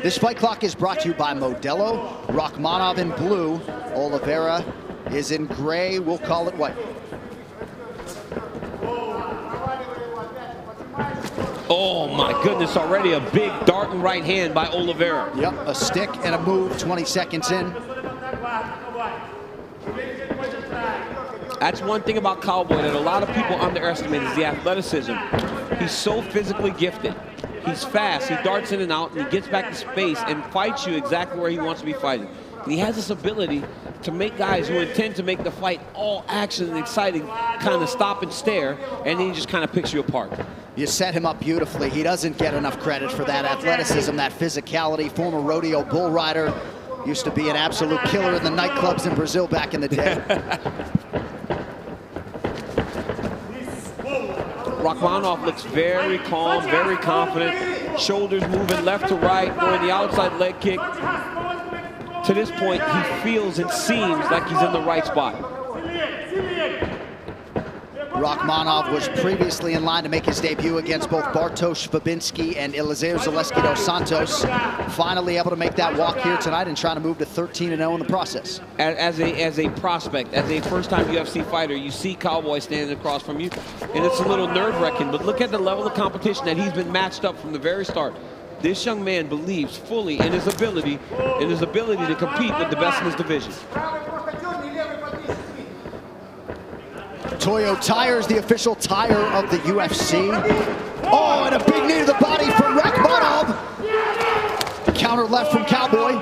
This fight clock is brought to you by Modelo. Rakhmonov in blue. Oliveira is in gray. We'll call it white. Oh my goodness, already a big darting right hand by Oliveira. Yep, a stick and a move 20 seconds in. That's one thing about Cowboy that a lot of people underestimate is the athleticism. He's so physically gifted. He's fast, he darts in and out, and he gets back to space and fights you exactly where he wants to be fighting. And he has this ability to make guys who intend to make the fight all action and exciting kind of stop and stare, and then he just kind of picks you apart. You set him up beautifully. He doesn't get enough credit for that athleticism, that physicality. Former rodeo bull rider, used to be an absolute killer in the nightclubs in Brazil back in the day. Rakhmonov looks very calm, very confident. Shoulders moving left to right, going the outside leg kick. To this point, he feels and seems like he's in the right spot. Rakhmonov was previously in line to make his debut against both Bartosz Fabinski and Eliezer Zaleski dos Santos. Finally able to make that walk here tonight and trying to move to 13-0 in the process. As a prospect, as a first-time UFC fighter, you see Cowboy standing across from you, and it's a little nerve-wracking, but look at the level of competition that he's been matched up from the very start. This young man believes fully in his ability to compete with the best in his division. Toyo Tires, the official tire of the UFC. Oh, and a big knee to the body from Rakhmonov. Counter left from Cowboy.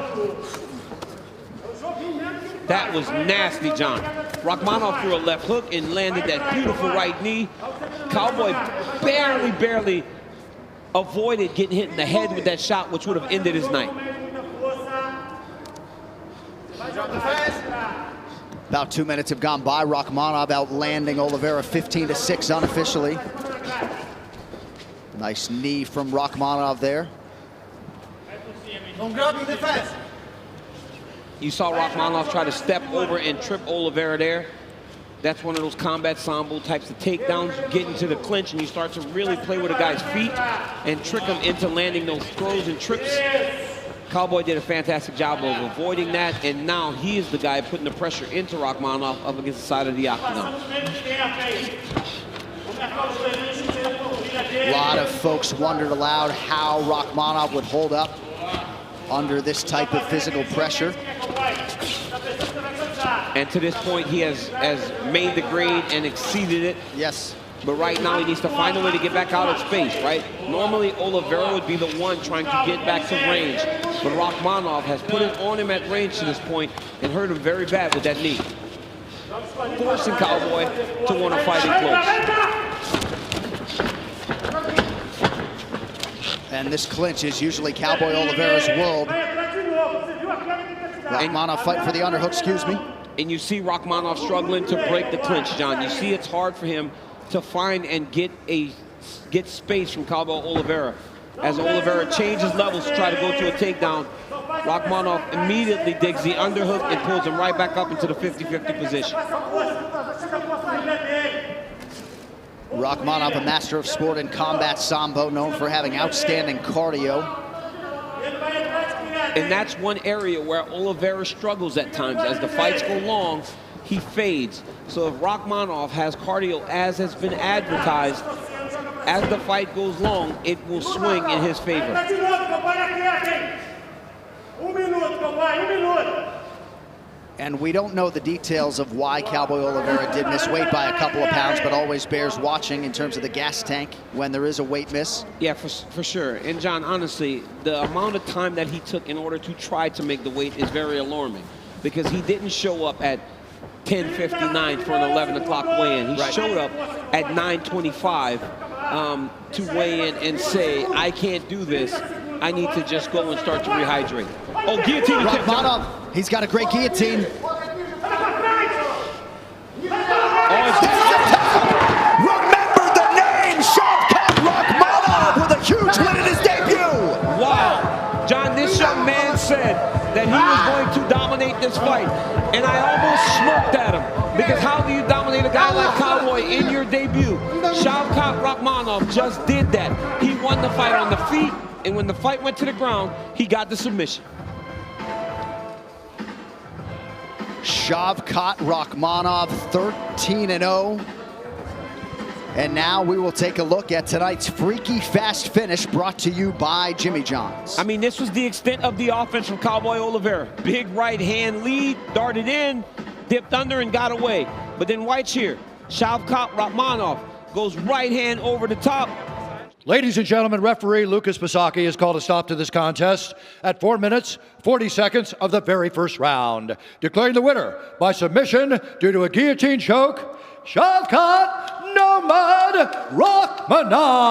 That was nasty, John. Rakhmonov threw a left hook and landed that beautiful right knee. Cowboy barely avoided getting hit in the head with that shot, which would have ended his night. About 2 minutes have gone by. Rakhmonov outlanding Oliveira 15-6 unofficially. Nice knee from Rakhmonov there. You saw Rakhmonov try to step over and trip Oliveira there. That's one of those combat sambo types of takedowns. You get into the clinch and you start to really play with a guy's feet and trick him into landing those throws and trips. Cowboy did a fantastic job of avoiding that, and now he is the guy putting the pressure into Rakhmonov up against the side of the octagon. A lot of folks wondered aloud how Rakhmonov would hold up under this type of physical pressure. And to this point, he has made the grade and exceeded it. Yes. But right now, he needs to find a way to get back out of space, right? Normally, Oliveira would be the one trying to get back to range. But Rakhmonov has put it on him at range to this point and hurt him very bad with that knee. Forcing Cowboy to want to fight it close. And this clinch is usually Cowboy Oliveira's world. Rakhmonov fight for the underhook, excuse me. And you see Rakhmonov struggling to break the clinch, John. You see it's hard for him to find and get space from Cowboy Oliveira. As Oliveira changes levels to try to go to a takedown, Rakhmonov immediately digs the underhook and pulls him right back up into the 50-50 position. Rakhmonov, a master of sport in combat sambo, known for having outstanding cardio. And that's one area where Oliveira struggles at times. As the fights go long, he fades. So if Rakhmonov has cardio as has been advertised, as the fight goes long, it will swing in his favor. And we don't know the details of why Cowboy Oliveira did miss weight by a couple of pounds, but always bears watching in terms of the gas tank when there is a weight miss. Yeah, for sure. And John, honestly, the amount of time that he took in order to try to make the weight is very alarming, because he didn't show up at 10:59 for an 11 o'clock weigh-in. He showed up at 9:25 to weigh in and say, I can't do this. I need to just go and start to rehydrate. Oh, guillotine attempt. Rakhmonov, he's got a great guillotine. Remember the name, Shavkat Rakhmonov with a huge win in his debut. Wow. John, this young man said that he was going to dominate this fight, and I almost smirked at him, because how do you dominate a guy like Cowboy in your debut? Shavkat Shavkat Rakhmonov just did that. He won the fight on the feet, and when the fight went to the ground, he got the submission. Shavkat Rakhmonov, 13-0. And now we will take a look at tonight's freaky fast finish brought to you by Jimmy John's. I mean, this was the extent of the offense from Cowboy Oliveira. Big right hand lead, darted in, dipped under, and got away. But then watch here. Shavkat Rakhmonov goes right hand over the top. Ladies and gentlemen, referee Lucas Pisaki has called a stop to this contest at 4 minutes, 40 seconds of the very first round. Declaring the winner by submission due to a guillotine choke, Shavkat Nomad Rakhmonov.